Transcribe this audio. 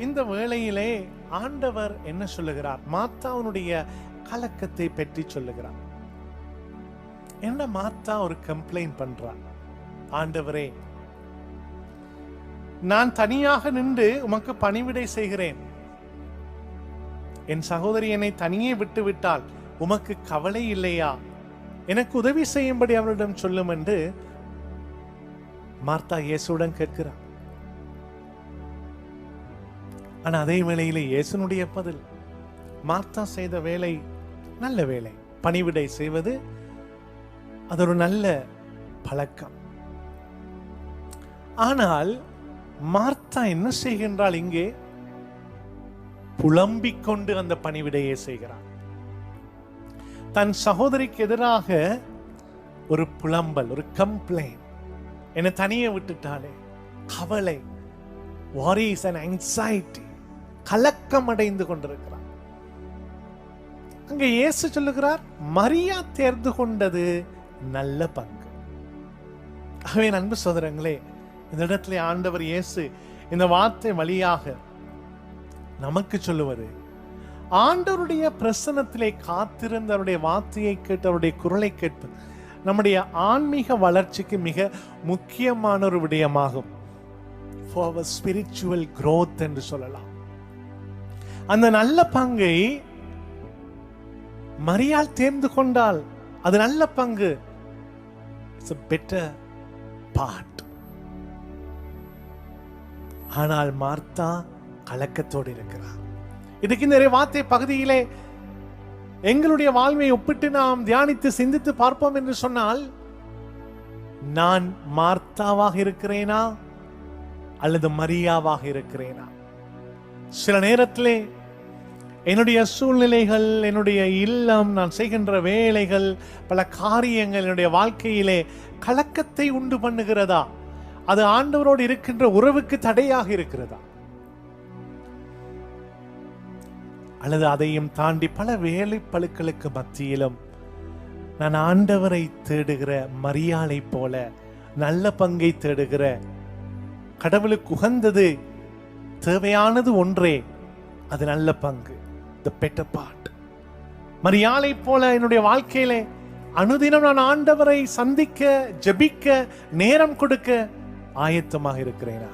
இந்த வேளையிலே ஆண்டவர் என்ன சொல்லுகிறார்? மாத்தாவுடைய கலக்கத்தை பற்றி சொல்லுகிறார். என்ன மாத்தா ஒரு கம்ப்ளைண்ட் பண்றார். ஆண்டவரே, நான் தனியாக நின்று உமக்கு பணிவிடை செய்கிறேன். என் சகோதரி என்னை தனியே விட்டு விட்டால் உமக்கு கவலை இல்லையா? எனக்கு உதவி செய்யும்படி அவரிடம் சொல்லும் என்று மார்த்தா இயேசுடன் கேட்கிறார். ஆனா அதே வேளையிலே இயேசுனுடைய பதில், மார்த்தா செய்த வேலை நல்ல வேலை. பணிவிடை செய்வது அது ஒரு நல்ல பழக்கம். ஆனால் மார்த்தா என்ன செய்கின்றாள்? இங்கே புலம்பிக் கொண்டு அந்த பணிவிடையை செய்கிறார். தன் சகோதரிக்கு எதிராக ஒரு புலம்பல், ஒரு கம்ப்ளைண்ட். என்னை தனியே விட்டுட்டாலே, கவலை, worries and anxiety, கலக்கம் அடைந்து கொண்டிருக்கிறார். அங்க இயேசு சொல்லுகிறார், மரியா தேர்ந்து கொண்டது நல்ல பங்கு. ஆகவே அன்பு சகோதரங்களே, இந்த இடத்துல ஆண்டவர் இயேசு இந்த வார்த்தை வழியாக நமக்கு சொல்லுவது, ஆண்டவருடைய பிரசன்னத்திலே காத்திருந்த அவருடைய வார்த்தையை கேட்டு அவருடைய குரலை கேட்பது நம்முடைய ஆன்மீக வளர்ச்சிக்கு மிக முக்கியமான ஒரு விடயமாகும். For our spiritual growth என்று சொல்லலாம். அந்த நல்ல பங்கை மரியாள் தேர்ந்து கொண்டால் அது நல்ல பங்கு. It's a better part. ஆனால் மார்த்தா கலக்கத்தோடு இருக்கிறார். இதுக்கு நிறைய வார்த்தை பகுதியிலே எங்களுடைய வாழ்வை ஒப்பிட்டு நாம் தியானித்து சிந்தித்து பார்ப்போம் என்று சொன்னால், நான் மார்த்தாவாக இருக்கிறேனா அல்லது மரியாவாக இருக்கிறேனா? சில நேரத்திலே என்னுடைய சூழ்நிலைகள், என்னுடைய இல்லம், நான் செய்கின்ற வேலைகள், பல காரியங்கள் என்னுடைய வாழ்க்கையிலே கலக்கத்தை உண்டு பண்ணுகிறதா? அது ஆண்டவரோடு இருக்கின்ற உறவுக்கு தடையாக இருக்கிறதா? அல்லது அதையும் தாண்டி பல வேலைப்பளுக்களுக்கு மத்தியிலும் நான் ஆண்டவரை தேடுகிற மரியாளை போல நல்ல பங்கை தேடுகிற, கடவுளுக்கு உகந்தது, தேவையானது ஒன்றே, அது நல்ல பங்கு, the better part. மரியாளை போல என்னுடைய வாழ்க்கையிலே அனுதினம் நான் ஆண்டவரை சந்திக்க, ஜெபிக்க, நேரம் கொடுக்க ஆயத்தமாக இருக்கிறேனா?